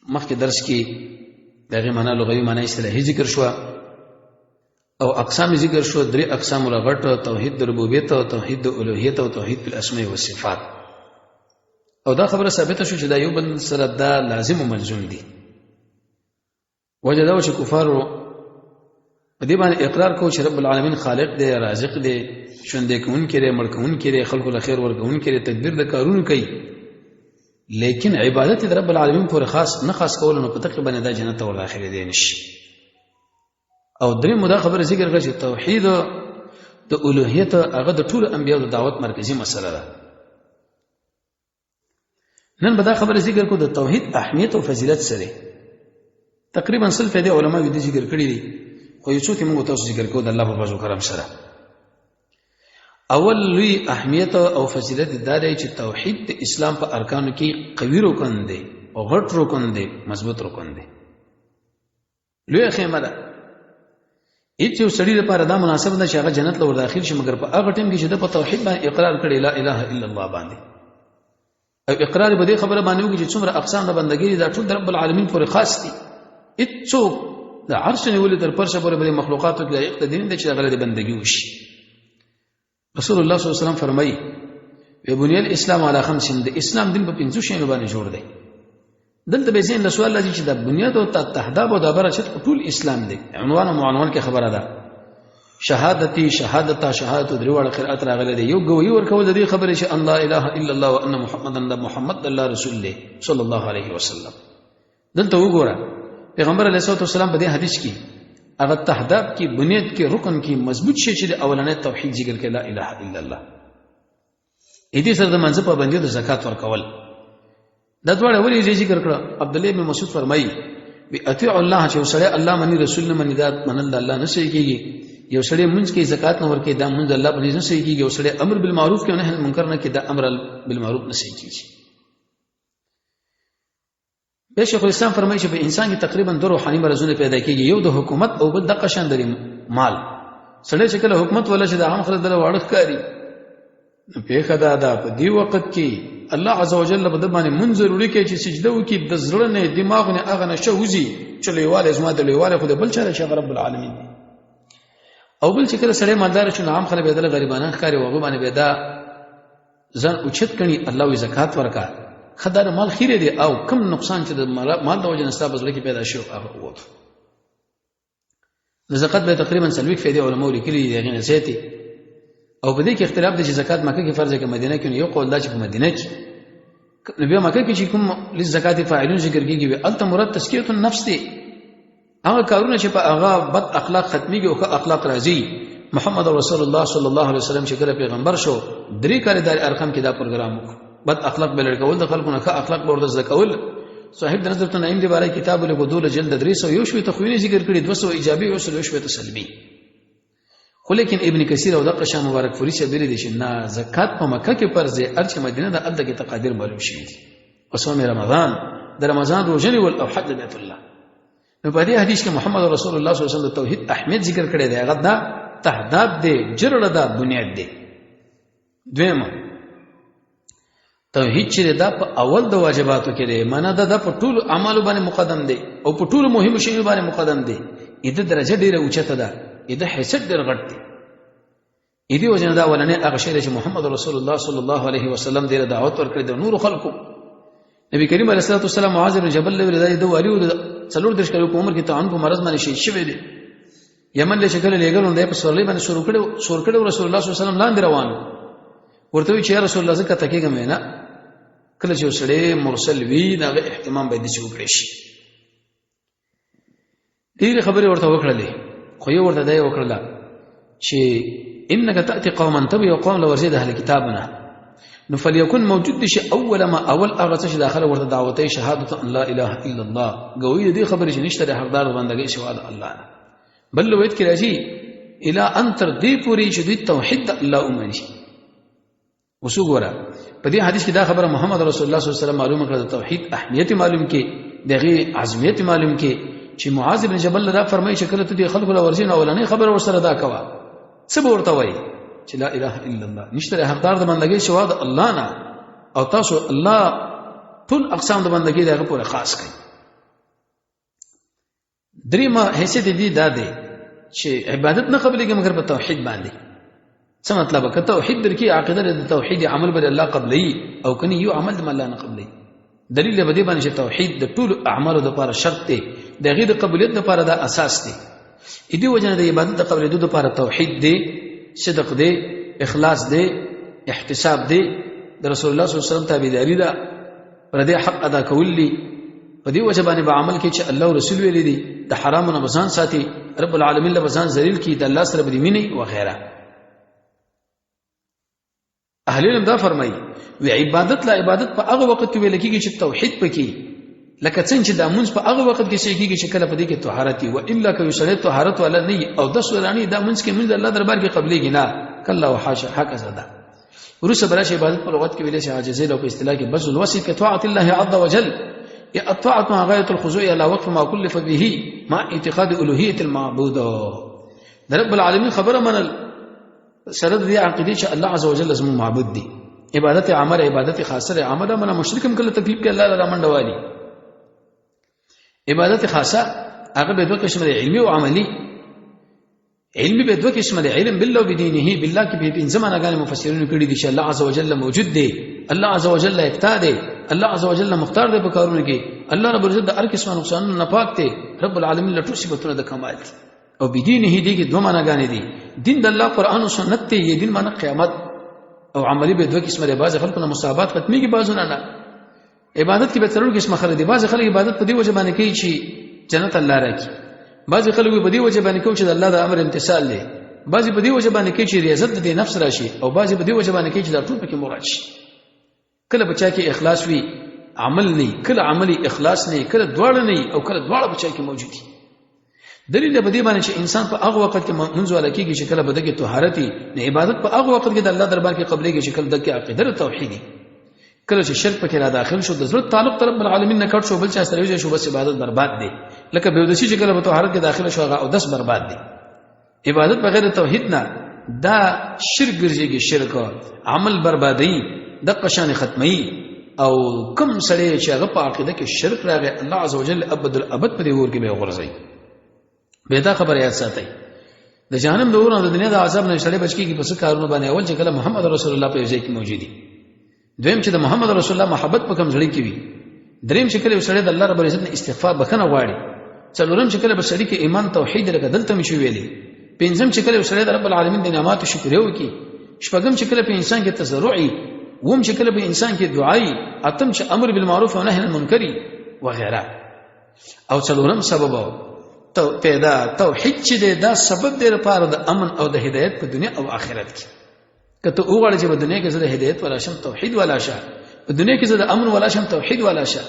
مخکې درس کې دغه معنا لغوي معنا اصطلاحي ذکر شو او اقسام ذکر شو. درې اقسام لغټ: توحید ربوبیت او توحید الوهیت او توحید الاسماء والصفات. او دا خبره ثابته شو چې دا یو بل سره دا لازم او ملزوم دي. وجه دا چې کفارو په دې باندې اقرار کوي چې رب العالمین خالق دی، رازق دی، ژوندې کوونکی دی، مړ کوونکی دی، خلقو له خیر ورکوونکی دی، تدبیر د کارونو کوي، لیکن عبادت د رب العالمین پورې خاص نه خاص کول نو په تقریبا دا جنت او اخرت دی نشي. او درې مدا خبره ذکر کړه چې توحید د الوهیت هغه د ټول انبیانو د دعوت مرکزی مسله ده. نن به دا خبره ذکر کو د توحید اهمیت او فضیلت سره. تقریبا سل فائدې علما دې ذکر کړی دي، خو یو څه موږ تاسو ذکر کوو د الله په فضل کرم سره. اول لوی اهمیت او فضیلت دا دی چې توحید د اسلام په ارکانو کې قوي رکن دی او غټ رکن دی، مضبوط رکن دی. لوی خیمه ده. هیڅ یو سړي لپاره دا مناسب ده چې هغه جنت له ور داخل شي مګر په هغه ټیم کې چې د په توحید باندې اقرار کړي، لا اله الا الله باندې، او اقرار به دې خبره باندې وکړي چې څومره اقسام د بندګۍ دا ټول د رب العالمین پورې خاص دي. هیڅوک د عرش نه ولې تر پرشه پورې به مخلوقاتو کې لایق دي چې هغه د بندګۍ وشي. رسول الله صلی الله علیه وسلم فرمایي: "بني الاسلام على خمس". د اسلام دین په پنځو شیانو باندې جوړ دی. دلته به زین له سوال لږ چې د بنیاد او تهذاب او د برکت ټول اسلام دی. عنوان او معنون کې خبره ده. شهادتي، شهادت، شهادت درې وړ قرات راغلي دي. یو ګوي ورکول د دې خبره چې ان لا اله الا الله وان محمد الله رسول الله صلی الله علیه وسلم. دلته وګوره پیغمبر علیه الصلاه والسلام په دې حدیث کې هغه تهذاب کې بنیاد کې رکن کې مضبوط شي چې د اولنې توحید ذکر کې لا اله الا الله. دې سره د منځ په باندې د زکات ورکول دا ډول ولې ذکر کړه. عبد الله بن مسعود فرمایي: "اطیع الله", چې وسړی الله منی رسول نه منی دا منل الله نه شي کېږي. یو سړی منځ کې زکات نه ورکې دا منځ الله باندې نه شي کېږي. یو سړی امر بالمعروف کې نهي منکر نه کې دا امر بالمعروف نه شي کېږي. به شیخ الاسلام فرمایي چې په انسان کې تقریبا دوه روحاني مرزونه پیدا کېږي، یو د حکومت او بل د قشان درې مال. سړی چې کله حکومت ولا چې د عام خلک دله واړه ښکاري نو پیښه دا په دې وخت کې الله عزوجل په د باندې منځروري کې چې سجده وکي د زړه نه دماغ نه اغه نشه وزي چې لیواله زما د لیواله خو د بل چا شي رب العالمین. او بل چې کله سړی مالدار شي عام خلک بدل غریبانه ښکاري وغه باندې بيدا ځان اوچت کړي الله وی زکات ورکا خدای مال خیره دي او کم نقصان چې د مال د وجه نستا بزړه کې پیدا شي هغه وته. زکات به تقریبا سلوک فائدې علماء لیکلي دي غیر زیاتي. او په دې کې اختلاف دی چې زکات مکه کې فرض کې مدینه کې یو قول دا چې په مدینه کې نبی مکه کې چې کوم لزکات فاعلون ذکر کیږي وي الته مراد تزکیه النفس دی. هغه کارونه چې په هغه بد اخلاق ختميږي او ښه اخلاق راځي. محمد رسول الله صلی الله علیه وسلم چې کله پیغمبر شو درې کال د ارقام کې دا پروګرام وکړ. بد اخلاق بل کول د خلکو نه ښه اخلاق ورته ذکول. صاحب د نظر نعیم دی بارے کتاب له بدول جلد 300 تخوینی ذکر کړي 200 ایجابي او 100 سلبي. خو لیکن ابن کثیر او د قشا مبارک فوری چې بری دي چې نه زکات په مکه کې فرض دی، ارچ مدینه د الته کې تقادیر معلوم شي دي. او صوم رمضان د رمضان روزنی او حج بیت الله. نو په دې حدیث کې محمد رسول الله صلی الله علیه وسلم د توحید اهمیت ذکر کړی دی. هغه دا تهذاب دی، جرړه دا بنیاد دی. دویمه توحید چې دا په اول د واجباتو کې دی، معنا دا په ټول اعمالو باندې مقدم دی او په ټول مهمو شیانو باندې مقدم دی. دې درجه ډیره اوچته ده، دې حیثیت ډیر غټ دی. دې وجنه دا ولنه هغه شی چې محمد رسول الله صلی الله علیه وسلم دې دعوت ورکړي د نور خلقو. نبی کریم علیه الصلاه والسلام معاذ بن جبل له ولادت دوه الیو څلور درش کلو عمر کې تعن په مرض باندې شي شوی دی. یمن له شکل لګل نه په سورلی باندې شروع کړو رسول الله صلی الله علیه وسلم لاندې روان ورته وی چې رسول الله زکه تکیګم نه کله چې سړی مرسل وی دا اهتمام به دي چې وکړي شي. دې خبره ورته وکړلې خو یو ورته دی وکړه چې انك تاتي قوما تبي قوم لو ورزيد اهل كتابنا نو فليكن موجود شي اول ما اول هغه څه داخله ورته دعوتي شهادت ان لا اله الا الله غوي دې خبره چې نشته حقدار بندګي سوا الله نه بل وېد کې راځي الى ان تر دې پوری چې دې توحید الله اومني. وسوګورا په دې حدیث کې دا خبره محمد رسول الله صلی الله علیه وسلم معلومه کړه، توحید اهمیت معلوم کې دغه عظمت معلوم کې چې معاذ بن جبل دا فرمایي چې کله ته خلکو له ورزین اولانې خبره ورسره دا کوا څه ورته وایي چې لا اله الا الله نشته حقدار د بندګۍ سوا د الله نه او تاسو الله ټول اقسام د بندګۍ دغه پورې خاص کړي. دریمه حیثیت دې دا دی چې عبادت نه قبلېږي مګر په توحید باندې. څه مطلب؟ که توحید درکې عقیده د توحید عمل به الله قبلې او کني یو عمل د الله نه قبلې. دلیل به دې باندې چې توحید د ټول اعمالو لپاره شرط دی، د غیر قبولیت لپاره دا اساس دی. دې وجنه د عبادت د قبلېدو لپاره توحید دی، صدق دی، اخلاص دی، احتساب دی، د رسول الله صلی الله علیه وسلم تابعداري ده، پر دې حق ادا کول دي. په دې وجه باندې به عمل کې چې الله او رسول ویلي دي، د حرامو نه بزان ساتي، رب العالمین له بزان ذلیل کی، د الله سره به مینه او غیره. اهل علم دا فرمایي وی عبادت لا عبادت په هغه وخت کې ویل کېږي چې توحید پکې، لکه څنګه چې د مونږ په هغه وخت کې کېږي چې کله په دې کې طهارت وي، و الا که یسلط طهارت ولا نه او د سورانی دا مونږ کې مونږ الله دربار کې قبلېږي نه، کله وحاشا حق زده. ورسره براش عبادت په لغت کې ویل شي عاجزه او په اصطلاح کې بذل الوصف طاعت الله عز وجل، یا الطاعه مع غايه الخضوع الى وقف ما كلف به مع اعتقاد الوهيه المعبود. د رب العالمین خبره منل سره د عقیده چې الله عز وجل زموږ معبود دی. عبادت عامه، عبادت خاصه، عامه منه مشرک هم کله تکلیف کې الله تعالی منډه والی. عبادت خاصه هغه به دوه قسم دي، علمي او عملي. علمي به دوه قسم دي، علم بالله وبدينه. بالله کې به په زمانه غانې مفسرین کړي دي چې الله عز وجل موجود دی، الله عز وجل یکتا دی، الله عز وجل مختار دی په کارونو کې، الله رب العزت د هر قسمه نقصانونو نه پاک دی، رب العالمین له ټول صفاتونو د کمال دي. او بدينه دي کې دوه معنی غانې دي، دین د الله قران او سنت ته یې دین معنی قیامت. او عملی به دوه قسمه دي، بعض خلکو نه مصابات ختميږي، بعضونه نه. عبادت کې به څلور قسمه خلک دي، بعض خلک عبادت په دې وجه باندې کوي چې جنت الله راکړي، بعض خلک په دې وجه باندې کوي چې الله د امر امتثال دي، بعض په دې وجه باندې کوي چې ریاضت د نفس راشي، او بعض په دې وجه باندې کوي چې دا ټول پکې مراد شي. کله بچا کې اخلاص وي عمل نه، کله عملي اخلاص نه، کله دواړه نه، او کله دواړه بچا کې موجود دي. دلیل به دې باندې چې انسان په هغه وخت کې منځ ولا کېږي چې کله بده کې طهارت نه، عبادت په هغه وخت کې د الله دربار کې قبلېږي چې کله د عقیده توحیدی، کله چې شرک پکې را داخل شو، د زړه تعلق رب العالمین نه کټ شو، بل چا سره وځي شو، بس عبادت برباد دي. لکه بيودشي چې کله په طهارت کې داخله شو هغه او داس برباد دي. عبادت بغیر توحید نه دا شرک ګرځيږي، شرک عمل بربادي، د قشان ختمي. او کوم سړی چې هغه په عقیده کې شرک راغی، الله عزوجل ابد الابد په دې ور کې به غورځي. به دا خبره یاد ساتئ، د جهنم د اور او د دنیا د عذاب نه سړی بچ کیږي پس کارونه باندې. اول چې کله محمد رسول الله په ځای کې موجودي، دویم چې د محمد رسول الله محبت په کوم ځړی کې وي، دریم چې کله سړی د الله رب العزت استغفار بخنه غواړي، څلورم چې کله بسړی کې ایمان توحید لري دلته مشي ویلي، پنځم چې کله سړی د رب العالمین د نعمتو شکر وکړي، شپږم چې کله په انسان کې تضرعي، وم چې کله په انسان کې دعای، اتم چې امر بالمعروف او نهی عن المنکر وغيرها. او څلورم سبب پیدا توحید چې دا سبب دی لپاره د امن او د هدایت په دنیا او آخرت کې. کته وګړي چې په دنیا کې زړه هدایت ولا شم توحید ولا شه، په دنیا کې زړه امن ولا شم توحید ولا شه.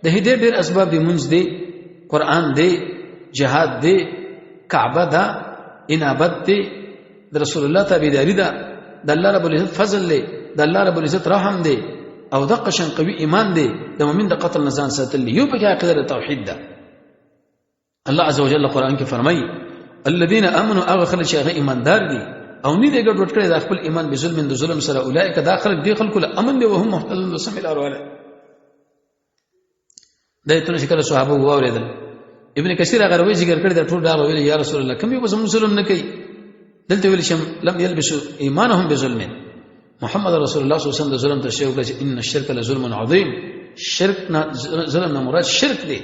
د هدایت ډېر اسباب دي، منځ دی، قران دی، جهاد دی، کعبه ده، انابت دی، د رسول الله تابعداري ده، د الله رب العزت فضل دی، د الله رب العزت رحم دی، او د قشن قوي ایمان دی، د مؤمن د قتل نزان ساتل یو په عقیده توحید ده. الله عز وجل قرآن کې فرمایي الذين امنوا اغخل شيء ایماندار دي او نه دې ګډ کړی د خپل ایمان به ظلم د ظلم سره، اولئک داخل دي خلق الامن وهم مهتدون سمع الاوله. دا ته شکل صحابه واوریدل. ابن کثیر هغه روي ذکر کړی د ټول دا ویل یا رسول الله کوم یو ظلم نه کوي، دلته ویل شم لم يلبسوا ایمانهم بظلم. محمد رسول الله صلی الله علیه وسلم د ظلم تشریح وکړي ان الشرك لظلم عظیم، شرک نه ظلم نه مراد شرک دی.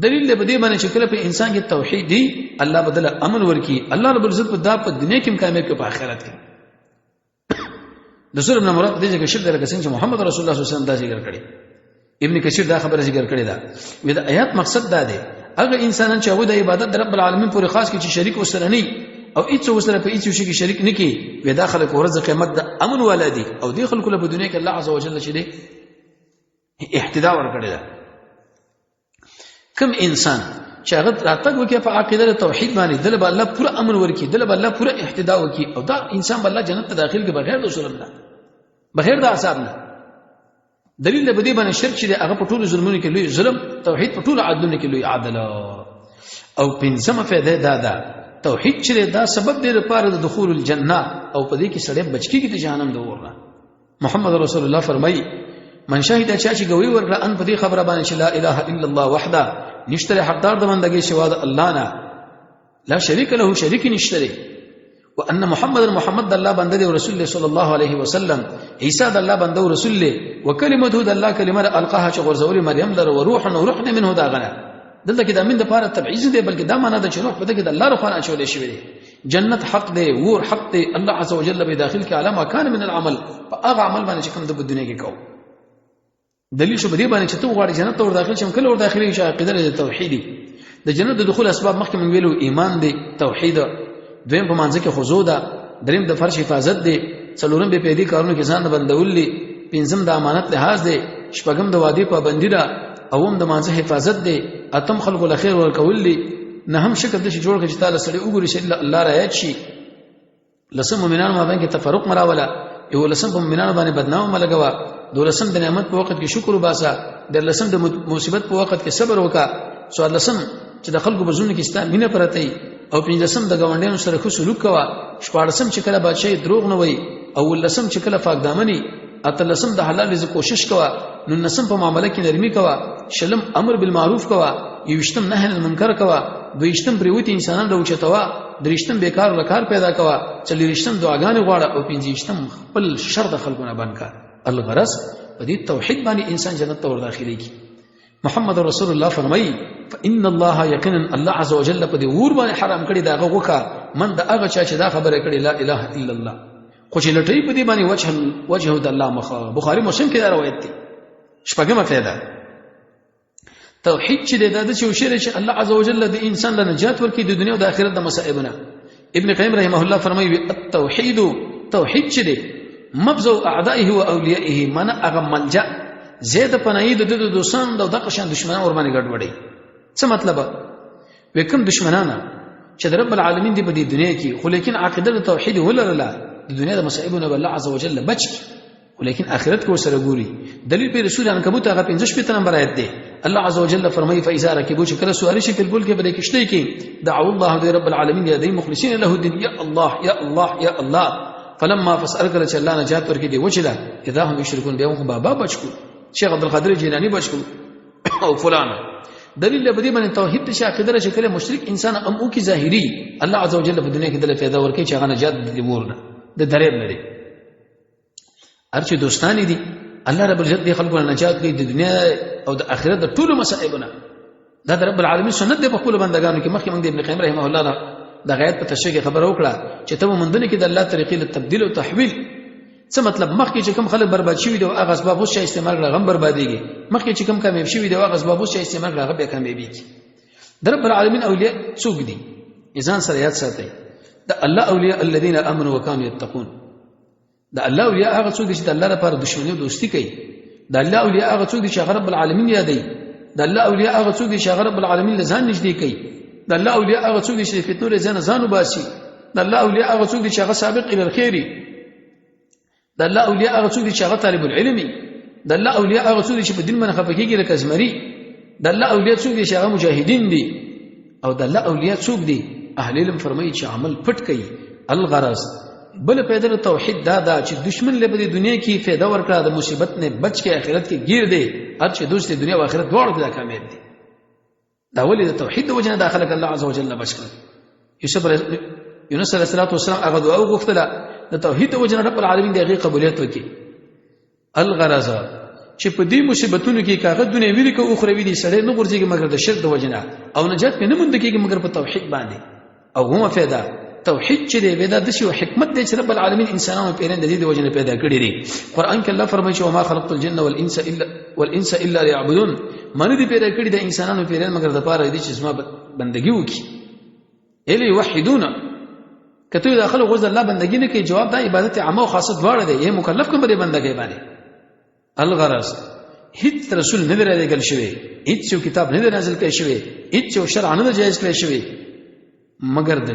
دلیل له بده باندې چې کله په انسان کې توحید دی الله بدل امن ورکی، الله رب العزت په دا په دنیا کې کامیاب کې په آخرت کې. د ظلم نه مراد دې چې شرک درکه څنګه محمد رسول الله صلی الله علیه وسلم دا ذکر کړی. ابن کثیر دا خبره ذکر کړی دا وې دا آیات مقصد دا دی هغه انسانان چې هغه د عبادت د رب العالمین پورې خاص کې چې شریک وسره نه او هیڅ وسره په هیڅ شي کې شریک نه کی، وې داخله ورځ قیامت د امن ولادي او دې خلکو په دنیا کې الله عز وجل چې دې اهتداء ورکړي دا. کوم انسان چې هغه راتګ وکي په عقیده توحید باندې دل به الله پوره امن ورکی، دل به الله پوره اهتداء وکي، او دا انسان به الله جنت ته داخل کې بغیر د ظلم نه، بغیر د عذاب نه. دلیل له بدی باندې شرک چې هغه په ټول ظلمونو کې لوی ظلم، توحید په ټول عدلونو کې لوی عدل. او پنځمه فائدہ دا توحید چې دا سبب دی لپاره د دخول الجنه، او په دې کې سړی بچکی کې د جهنم د اور. محمد رسول الله فرمایي من شهد چې ګوي ورکړه ان په دې خبره باندې چې لا اله الا الله وحده نشته حقدار د بندګۍ سوا د الله نه، لا شریک له شریک نشته، وان محمد الله بنده دی رسول الله صلی الله علیه وسلم، عیسی د الله بنده او رسول له، وکلمته د الله کلمه القاها چې غرزول مریم در وروح او روح نه منه دا غنه. دلته کې د امین د پاره تبعیض دی، بلکې دا معنا د روح په دغه د الله روحانه اچولې شوی دی. جنت حق دی، ور حق دی، الله عز وجل به داخل کې علامه کان من العمل، هغه عمل باندې چې کوم د دنیا کې کو دلیل شو بدی باندې چې ته غواړې جنت ته ور داخل شې، کله ور داخلي شې عقیده د توحیدی. د جنت د دخول اسباب مخکې مونږ ویلو ایمان دی، توحید، دویم په مانځ کې خضوع ده، دریم د فرش حفاظت دی، څلورم به پیدي کارونو کې ځان بندول دي، پنځم د امانت لحاظ دی، شپږم د وادي پابندی ده، اوم د مانځ حفاظت دی، اتم خلق الخير ورکول دي، نهم شکل د شي جوړ کړي چې تعالی سره وګوري چې الله رايت شي، لسم مومنان ما باندې تفرق مراوله، یو لسم مومنان باندې بدنامه لګوا، دولسم د نعمت په وخت کې شکر وباسا، د لسم د مصیبت په وخت کې صبر وکا، سوال لسم چې د خلکو بزونه کې اسلام مینه پرته، او پنځم د گاونډیانو سره ښه سلوک کوا، شپږم چې کله بادشاہي دروغ نه وای، او لسم چې کله پاک دامنی، اتلسم د حلال رزق کوشش کوا، نو نسم په معاملې کې نرمي کوا، شلم امر بالمعروف کوا، یوشتم نهی عن المنکر کوا، دویشتم پریوتی انسانان راوچتوا، دریشتم بیکار لکار پیدا کوا، څلورشتم دعاګانې غواړه، او پنځشتم خپل شر د خلکو نه بند کا. الغرض په دې توحید باندې انسان جنت ته ور داخليږي. محمد رسول الله فرمایي فإن الله یقینا الله عز وجل په دې ور باندې حرام کړی دا غوکا من دا هغه چا چې دا خبره کړي لا اله الا الله، خو چې لټي په دې باندې وجه د الله مخه. بخاری مسلم کې دا روایت دی. شپږمه فائدہ توحید چې د چې وشره چې الله عز وجل د انسان له نجات ورکړي د دنیا او د آخرت د مصائبنا. ابن قیم رحمه الله فرمایي التوحید توحید چې دی مبزو اعدائه و اولیائه، من هغه ملجا زید پناه د دوستان د قشان دشمنان ور باندې ګډوډي. څه مطلب؟ وکم دشمنانه چې د رب العالمین دی په دې دنیا کې، خو لیکن عقیده د توحید ولرله د دنیا د مصائبونو الله عز وجل بچ، ولیکن آخرت کو سره ګوري. دلیل په رسول عنکبوت هغه 15 نمبر آیت دی. الله عز وجل فرمایي فاذا ركبوا شکر سواری شکل بول کې بلې کشته کې دعوا الله دی رب العالمین یا دی مخلصین له الدين یا الله یا الله یا الله، فلما فسرکل چې الله نجات ورکړي دی وجلا اذا هم یشركون بهم بابا بچو شیخ عبد القادر جیلانی بچو او فلان. دلیل به دې باندې توحید ته عقیده چې کله مشرک انسان ام او کی ظاهری الله عز وجل په دنیا کې د پیدا ورکړي چې هغه نجات دی ورنه د درېب نه دی. ارچې دوستانی دي الله رب العزت دی خلکو نجات کوي د دنیا او د آخرت د ټولو مصائبونه. دا د رب العالمین سنت دی په خپل بندگانو کې. مخکې موږ د ابن قیم رحمه الله د غایت په تشریح خبر وکړه چې ته مندنه کې د الله طریقې له تبديل او تحویل. څه مطلب؟ مخکې چې کوم خلک برباد شوي دي او هغه اسباب اوس چې استعمال کړه غم برباديږي، مخکې چې کوم کامیاب شوي دي او هغه اسباب اوس چې استعمال کړه هغه به کامیابیږي. د رب العالمین اولیاء څوک دي؟ ځان سره یاد ساتئ. د الله اولیاء الذين امنوا وكانوا يتقون. د الله اولیاء هغه څوک دي چې د الله لپاره دښمنی او دوستی کوي. د الله اولیاء هغه څوک دي چې رب العالمین یادوي. د الله اولیاء هغه څوک دي چې رب العالمین له ځان نږدې کوي. د الله اولیاء هغه څوک دي چې فتنو له ځان وباسي. د الله اولیاء هغه څوک دي چې هغه سابق الى الخير. د الله اولیاء هغه څوک دي چې هغه طالب العلم. د الله اولیاء هغه څوک دي چې په دین باندې خپکیږي لکه زمری. د الله اولیاء څوک دي چې هغه مجاهدین دي. او د الله اولیاء څوک دي؟ اهل علم فرمایي چې عمل پټ کوي. الغرض بل پیدا توحید دا چې دشمن له دې دنیا کې فایده ورکړه، د مصیبت نه بچ کې آخرت کې گیر دی. هر چې دوست دنیا او آخرت دواړو کې کامیاب دي. دا ولې د توحید د وجنه داخله الله عز وجل بچ کړ. یونس علیه السلام هغه دعا وغوښتله د توحید د وجنه رب العالمین دغه قبولیت وکړي. الغرض چې په دې مصیبتونو کې کاغه دنیا ویل کې او خروي دي سړی نه ورځي مګر د شرک د وجنه او نجات نه مونږ کېږي مګر په توحید باندې. او هم فایده توحید چې دی ودا د شی حکمت دی چې رب العالمین انسانانو پیران د دې وجنه پیدا کړی دی. قران کې الله فرمایي چې وما خلقت الجن والانس الا ليعبدون. من دې پیدا کړی د انسانانو پیران مګر د پاره دي چې زما بندګي وکړي. الی یوحدون. کته داخله غوږ الله بندګي نه کوي، جواب دا عبادت عامه او خاصه دواړه دی. یې مکلف کوم دې بندګي باندې. الغرض هیڅ رسول نه درېږل شوی، هیڅ کتاب نه نازل کړی شوی، هیڅ شرع نه جایز کړی شوی مگر د